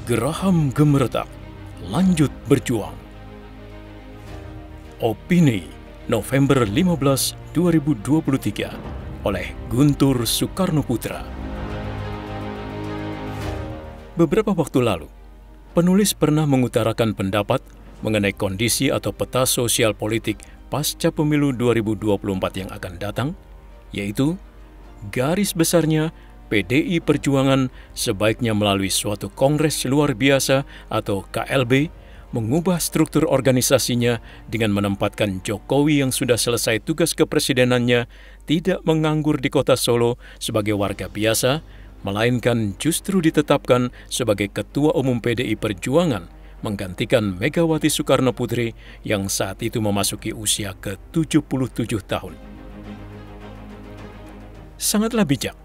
Geraham gemeretak, lanjut berjuang. Opini November 15, 2023 oleh Guntur Soekarnoputra. Beberapa waktu lalu, penulis pernah mengutarakan pendapat mengenai kondisi atau peta sosial politik pasca pemilu 2024 yang akan datang, yaitu garis besarnya PDI Perjuangan sebaiknya melalui suatu kongres luar biasa atau KLB mengubah struktur organisasinya dengan menempatkan Jokowi yang sudah selesai tugas kepresidenannya tidak menganggur di kota Solo sebagai warga biasa, melainkan justru ditetapkan sebagai Ketua Umum PDI Perjuangan menggantikan Megawati Soekarnoputri yang saat itu memasuki usia ke-77 tahun. Sangatlah bijak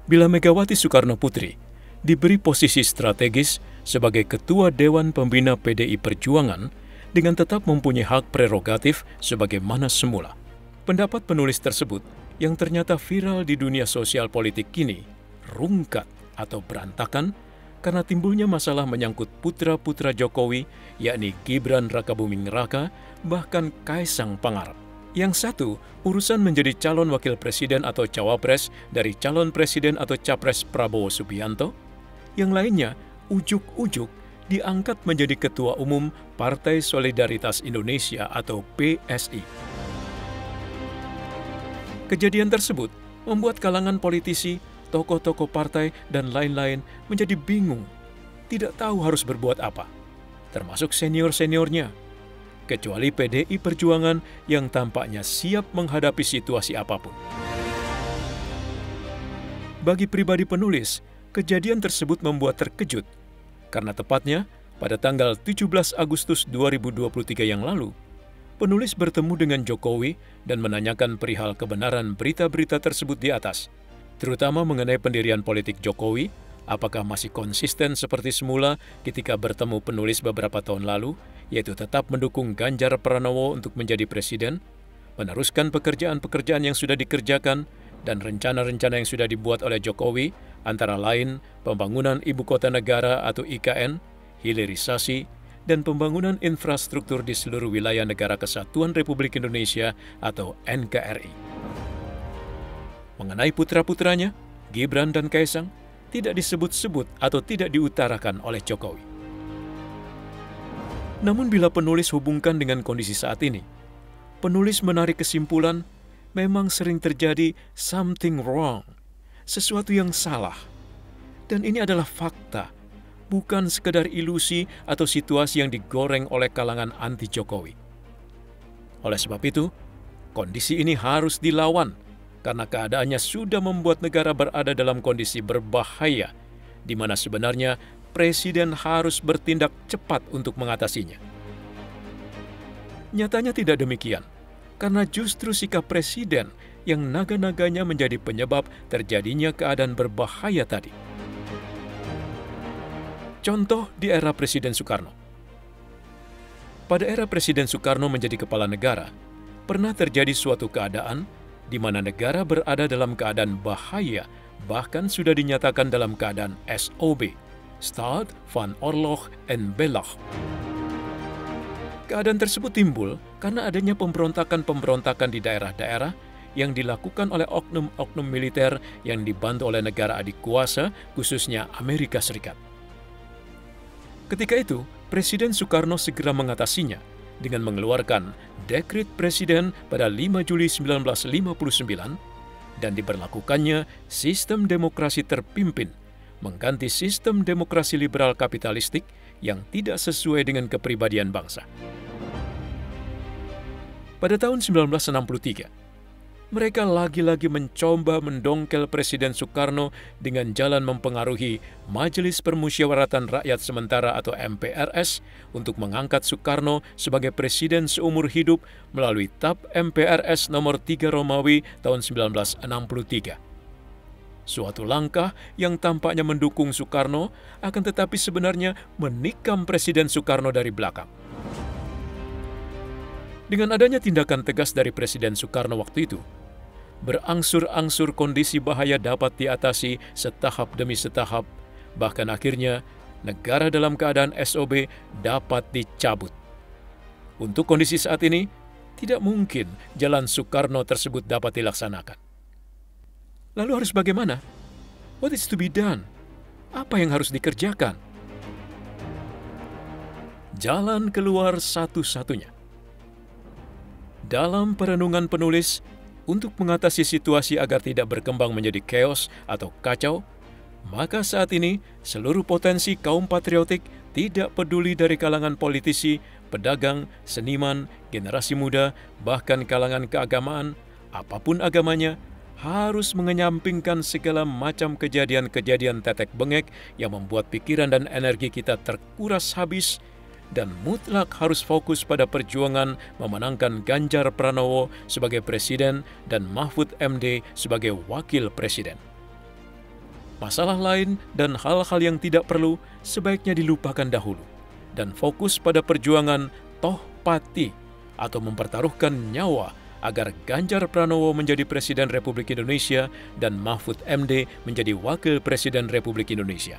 bila Megawati Soekarnoputri diberi posisi strategis sebagai Ketua Dewan Pembina PDI Perjuangan dengan tetap mempunyai hak prerogatif sebagaimana semula. Pendapat penulis tersebut yang ternyata viral di dunia sosial politik kini rungkat atau berantakan karena timbulnya masalah menyangkut putra-putra Jokowi, yakni Gibran Rakabuming Raka, bahkan Kaisang Pangarep. Yang satu, urusan menjadi calon wakil presiden atau cawapres dari calon presiden atau capres Prabowo Subianto. Yang lainnya, ujuk-ujuk diangkat menjadi Ketua Umum Partai Solidaritas Indonesia atau PSI. Kejadian tersebut membuat kalangan politisi, tokoh-tokoh partai, dan lain-lain menjadi bingung, tidak tahu harus berbuat apa, termasuk senior-seniornya, kecuali PDI Perjuangan yang tampaknya siap menghadapi situasi apapun. Bagi pribadi penulis, kejadian tersebut membuat terkejut, karena tepatnya pada tanggal 17 Agustus 2023 yang lalu, penulis bertemu dengan Jokowi dan menanyakan perihal kebenaran berita-berita tersebut di atas, terutama mengenai pendirian politik Jokowi, apakah masih konsisten seperti semula ketika bertemu penulis beberapa tahun lalu, yaitu tetap mendukung Ganjar Pranowo untuk menjadi presiden, meneruskan pekerjaan-pekerjaan yang sudah dikerjakan, dan rencana-rencana yang sudah dibuat oleh Jokowi, antara lain pembangunan Ibu Kota Negara atau IKN, hilirisasi, dan pembangunan infrastruktur di seluruh wilayah Negara Kesatuan Republik Indonesia atau NKRI. Mengenai putra-putranya, Gibran dan Kaisang, tidak disebut-sebut atau tidak diutarakan oleh Jokowi. Namun bila penulis hubungkan dengan kondisi saat ini, penulis menarik kesimpulan memang sering terjadi something wrong, sesuatu yang salah. Dan ini adalah fakta, bukan sekedar ilusi atau situasi yang digoreng oleh kalangan anti-Jokowi. Oleh sebab itu, kondisi ini harus dilawan, karena keadaannya sudah membuat negara berada dalam kondisi berbahaya, di mana sebenarnya Presiden harus bertindak cepat untuk mengatasinya. Nyatanya tidak demikian, karena justru sikap Presiden yang naga-naganya menjadi penyebab terjadinya keadaan berbahaya tadi. Contoh di era Presiden Soekarno. Pada era Presiden Soekarno menjadi kepala negara, pernah terjadi suatu keadaan di mana negara berada dalam keadaan bahaya, bahkan sudah dinyatakan dalam keadaan SOB, Staat van Oorlog en Beleg. Keadaan tersebut timbul karena adanya pemberontakan-pemberontakan di daerah-daerah yang dilakukan oleh oknum-oknum militer yang dibantu oleh negara adik kuasa, khususnya Amerika Serikat. Ketika itu, Presiden Soekarno segera mengatasinya dengan mengeluarkan Dekret Presiden pada 5 Juli 1959 dan diberlakukannya sistem demokrasi terpimpin, mengganti sistem demokrasi liberal kapitalistik yang tidak sesuai dengan kepribadian bangsa. Pada tahun 1963, mereka lagi-lagi mencoba mendongkel Presiden Soekarno dengan jalan mempengaruhi Majelis Permusyawaratan Rakyat Sementara atau MPRS untuk mengangkat Soekarno sebagai presiden seumur hidup melalui TAP MPRS nomor 3 Romawi tahun 1963. Suatu langkah yang tampaknya mendukung Soekarno, akan tetapi sebenarnya menikam Presiden Soekarno dari belakang. Dengan adanya tindakan tegas dari Presiden Soekarno waktu itu, berangsur-angsur kondisi bahaya dapat diatasi setahap demi setahap, bahkan akhirnya negara dalam keadaan SOB dapat dicabut. Untuk kondisi saat ini, tidak mungkin jalan Soekarno tersebut dapat dilaksanakan. Lalu harus bagaimana? What is to be done? Apa yang harus dikerjakan? Jalan keluar satu-satunya. Dalam perenungan penulis, untuk mengatasi situasi agar tidak berkembang menjadi chaos atau kacau, maka saat ini seluruh potensi kaum patriotik, tidak peduli dari kalangan politisi, pedagang, seniman, generasi muda, bahkan kalangan keagamaan, apapun agamanya, harus mengenyampingkan segala macam kejadian-kejadian tetek bengek yang membuat pikiran dan energi kita terkuras habis, dan mutlak harus fokus pada perjuangan memenangkan Ganjar Pranowo sebagai Presiden dan Mahfud MD sebagai Wakil Presiden. Masalah lain dan hal-hal yang tidak perlu sebaiknya dilupakan dahulu dan fokus pada perjuangan toh pati atau mempertaruhkan nyawa agar Ganjar Pranowo menjadi Presiden Republik Indonesia dan Mahfud MD menjadi Wakil Presiden Republik Indonesia.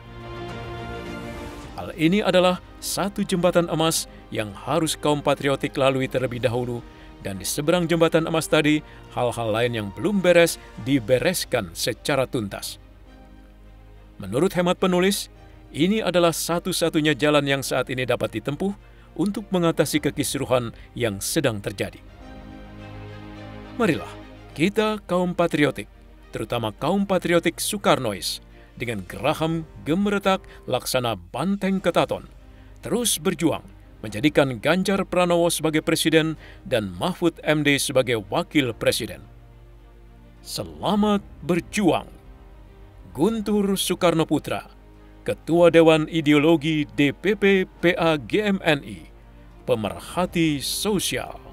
Hal ini adalah satu jembatan emas yang harus kaum patriotik lalui terlebih dahulu, dan di seberang jembatan emas tadi, hal-hal lain yang belum beres dibereskan secara tuntas. Menurut hemat penulis, ini adalah satu-satunya jalan yang saat ini dapat ditempuh untuk mengatasi kekisruhan yang sedang terjadi. Marilah kita kaum patriotik, terutama kaum patriotik Soekarnois, dengan geraham gemeretak laksana banteng ketaton, terus berjuang menjadikan Ganjar Pranowo sebagai Presiden dan Mahfud MD sebagai Wakil Presiden. Selamat berjuang! Guntur Soekarnoputra, Ketua Dewan Ideologi DPP PA GMNI, pemerhati sosial.